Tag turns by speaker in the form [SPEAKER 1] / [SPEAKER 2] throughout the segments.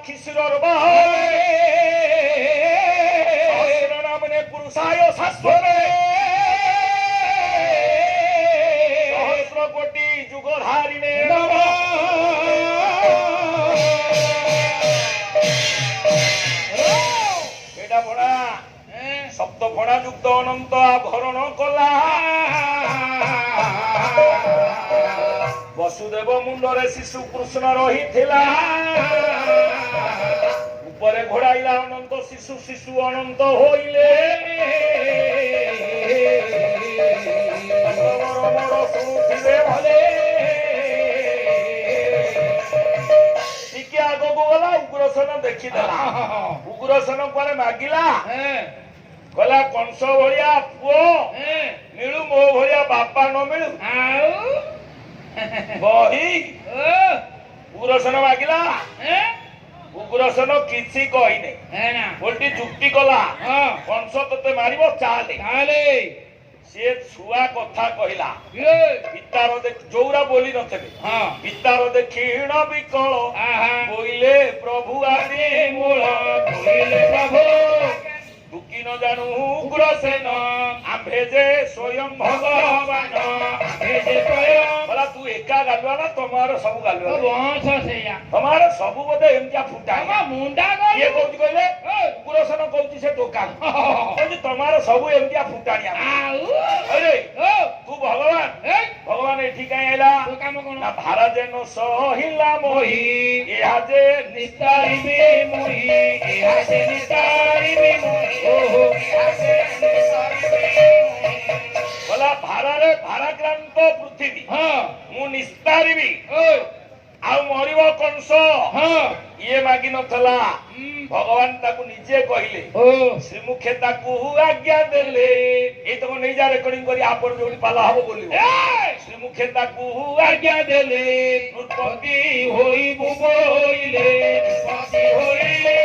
[SPEAKER 1] খিসুরর বাহনে সহস্র নামনে পুরুষায় শাশ্বরে সহস্র কোটি যুগধারিণে নমঃ। এটা পড়া শব্দ পড়া যুক্ত অনন্ত আভরণ কলা বসুদেব মুন্ডরে শিশু কৃষ্ণ রহিথিলা উপরে ঘোড়াইলা অনন্ত শিশু শিশু অনন্ত হইলে শুনুথিবে ভলে ଟିକେ ଆଗକୁ ଗଲା ଉଗ୍ରସେନ ଦେଖିଦେଲା ଉଗ୍ରସେନ ପରେ ମାଗିଲା କହିଲା କଂସ ଭଳିଆ ପୁଅ ମିଳୁ ମୋ ଭଳିଆ ବାପା ନ ମିଳୁ ବହି ଉଗ୍ରସେନ ମାଗିଲା ଉଗ୍ରସେନ କିଛି କହିନି ଓଲଟି ଯୁକ୍ତି କଲା କଂସ ତତେ ମାରିବ ଚାଲେ ସିଏ ଛୁଆ କଥା କହିଲା ପିତାର ଯୋଉରା ବୋଲି ନଥିବେ ପିତାର ଦେଖିଣ ବିକଳ ବୋଇଲେ ପ୍ରଭୁ ଆଦି ମୂଳ ବୋଇଲେ ପ୍ରଭୁ ଦୁଃଖୀ ନ ଜାଣୁ ଉଗ୍ରସେନ ଆମ୍ଭେ ଯେ ସ୍ୱୟଂ ଭଗବାନ ଆମ୍ଭେ ଯେ ସ୍ୱୟଂ ବୋଲା ତୁ ଏକା ଗାଲୁଆ ନା ତମର ସବୁ ଗାଲୁଆ ତମର ସବୁ ବୋଧେ ଏମିତିଆ ଫୁଟା ମୁଣ୍ଡା କିଏ କହୁଛି କହିଲେ ଉଗ୍ରସେନ କହୁଛି ସେ ଟୋକା କହୁଛି ତମର ସବୁ ଏମିତିଆ ଫୁଟାଣିଆ ତୁ ଭଗବାନ ଭଗବାନ ଏଠି କାହିଁ ଆଇଲା ନା ଭାର ଯେନ ସହିଲା ମୋହି ଏହା ଯେ ନିସ୍ତାରିବି ମୋହି ଏହା ଯେ ନିସ୍ତାରିବି ମୋହି ବୋଲା ଭାରରେ ଭାରାକ୍ରାନ୍ତ ପୃଥିବୀ ମୁଁ ନିସ୍ତାରିବି ଆଉ ମରିବ କଂସ ଇଏ ମାଗି ନଥିଲା ଭଗବାନ ତାକୁ ନିଜେ କହିଲେ ଶ୍ରୀମୁଖେ ତାକୁ ଆଜ୍ଞା ଦେଲେ ଏଇ ତମ ନେଇଯା ରେକର୍ଡିଂ କରି ଆପଣ ଯୋଉଠି ପାଲା ହବ ବୋଲିବ ଶ୍ରୀମୁଖେ ତାକୁ ଆଜ୍ଞା ଦେଲେ ନୃପତି ହୋଇବୁ ବୋଇଲେ ନୃପତି ହୋଇବୁ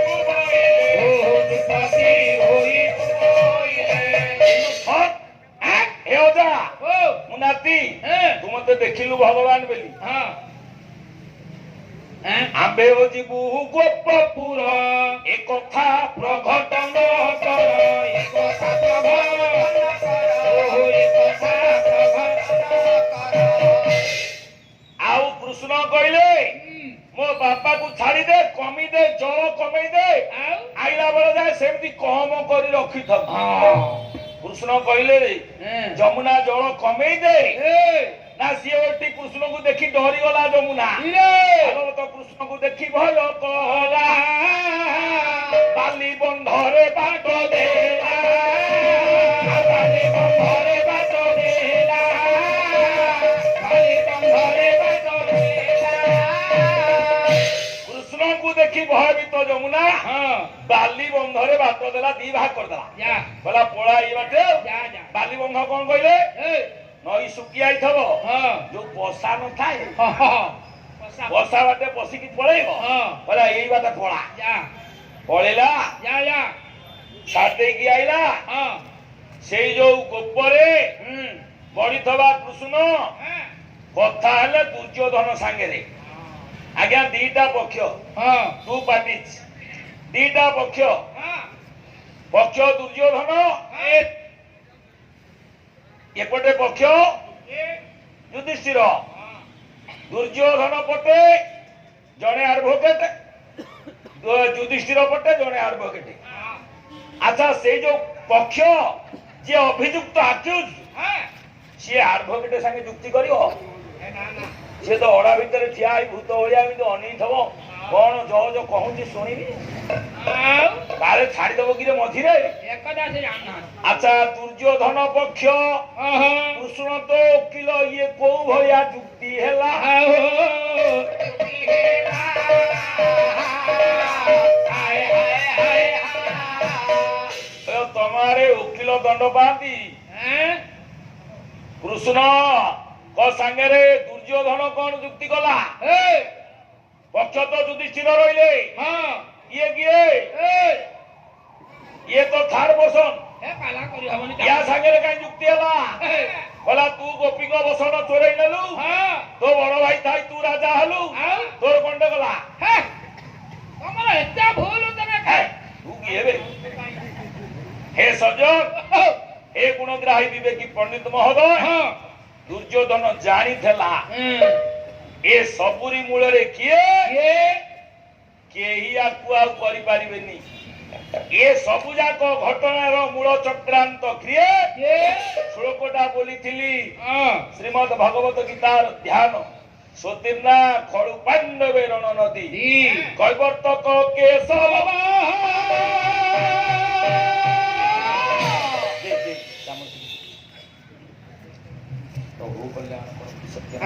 [SPEAKER 1] ମୁଁ ନାତି ତୁ ମତେ ଦେଖିଲୁ ଭଗବାନ ବୋଲି ଆମ୍ଭେ ଯିବୁ ଗୋପପୁର ଏ କଥା ପ୍ରଘଟନ କର ଏ କଥା ଆଉ କୃଷ୍ଣ କହିଲେ ମୋ ବାପାକୁ ଛାଡିଦେ କମିଦେ ଜଳ କମେଇ ଦେ ଆଇଲା ବେଳେ ଯାଏ ସେମିତି କମ କରି ରଖିଥ କୃଷ୍ଣ କହିଲେ ଯମୁନା ଜଳ କମେଇ ଦେ ନା ସିଏ ଓଲଟି କୃଷ୍ଣଙ୍କୁ ଦେଖି ଡରିଗଲା ଯମୁନା ଭାଗବତ କୃଷ୍ଣଙ୍କୁ ଦେଖି ଭୟ କଲା ବାଲି ବନ୍ଧରେ ବାଟ ଦେଲା ବାଲି ବନ୍ଧରେ ବାଟ ଦେଲା ବାଲି ବନ୍ଧରେ ବାଟ ଦେଲା କୃଷ୍ଣଙ୍କୁ ଦେଖି ଭୟଭୀତ ଯମୁନା ବାଲି ବନ୍ଧରେ ବାଟ ଦେଲା ଦି ଭାଗ କରିଦେଲା କହିଲା ପଳା ଏଇ ବାଟେ ବାଲି ବନ୍ଧ କଣ କହିଲେ ନଈ ଶୁଖି ଯାଇଥିବ ଯୋଉ ବସା ନଥାଏ ବସା ବାଟେ ବସିକି ପଳେଇବ କହିଲା ଏଇ ବାଟେ ପଳା ପଳେଇଲା ଛାଡି ଦେଇକି ଆଇଲା ସେଇ ଯୋଉ ଗୋପରେ ବଢିଥିବା କୃଷ୍ଣ କଥା ହେଲେ ଦୁର୍ଯ୍ୟୋଧନ ସାଙ୍ଗରେ ଆଜ୍ଞା ଦିଟା ପକ୍ଷ ଟୁ ପାର୍ଟିଜ ଦିଟା ପକ୍ଷ ଦୁର୍ଯ୍ୟୋଧନ ଏପଟେ ପକ୍ଷ ଯୁଧିଷ୍ଠିର ଦୁର୍ଯ୍ୟୋଧନ ପଟେ ଜଣେ ଆଡଭୋକେଟ ଯୁଧିଷ୍ଠିର ପଟେ ଜଣେ ଆଡଭୋକେଟ ଆଚ୍ଛା ସେଇ ଯୋଉ ପକ୍ଷ ଯିଏ ଅଭିଯୁକ୍ତ ଆକ୍ୟୁଜ ସିଏ ଆଡଭୋକେଟ ସାଙ୍ଗେ ଯୁକ୍ତି କରିବ ସିଏ ତ ଅଡା ଭିତରେ ଠିଆ ହେଇ ଭୂତ ଭଳିଆ ଏମିତି ଅନେଇଥିବ କଣ ଜଜ କହୁଛି ଶୁଣିବି କାଳେ ଛାଡିଦବ କିରେ ମଝିରେ ଆଚ୍ଛା ଦୁର୍ଯ୍ୟୋଧନ ପକ୍ଷ କୃଷ୍ଣ ତ ଓକିଲ ଇଏ କୋଉ ଭଳିଆ ଯୁକ୍ତି ହେଲା ତମରେ ଓକିଲ ଦଣ୍ଡ ପାଆନ୍ତି କୃଷ୍ଣ ସାଙ୍ଗରେ ଦୁର୍ଯ୍ୟୋଧନ କଣ ଯୁକ୍ତି କଲା ପକ୍ଷ ତ ଯୁଧିଷ୍ଠିର ରହିଲେ ଇଏ କିଏ ଇଏ ତ ଥାର୍ଡ ପର୍ସନ ୟା ସାଙ୍ଗରେ କାହିଁ ଯୁକ୍ତି ହେଲା କହିଲା ତୁ ଗୋପୀଙ୍କ ବସନ ଚୋରେଇ ନେଲୁ ତୋ ବଡ ଭାଇ ଥାଇ ତୁ ରାଜା ହେଲୁ ତୋର କଣ୍ଡେ ଗଲା
[SPEAKER 2] ତମର ଏତେ ଭୁଲ ତମେ
[SPEAKER 1] ତୁ କିଏ ବେ ହେ ସଜଗ ହେ ଗୁଣଗ୍ରାହୀ ବିବେକୀ ପଣ୍ଡିତ ମହୋଦୟ ଦୁର୍ଯ୍ୟୋଧନ ଜାଣିଥିଲା ଏ ସବୁରି ମୂଳରେ କିଏ କେହି ଆକୁ ଆଉ କରିପାରିବେନି ଏ ସବୁ ଯାକ ଘଟଣାର ମୂଳ ଚକ୍ରାନ୍ତ କିଏ ଶ୍ଲୋକଟା ବୋଲିଥିଲି ଶ୍ରୀମଦ୍ ଭଗବତ ଗୀତାର ଧ୍ୟାନ ସୋତିର୍ନା ଖଳୁ ପାଣ୍ଡବେ ରଣ ନଦୀ କୈବର୍ତ୍ତକ କେଶବ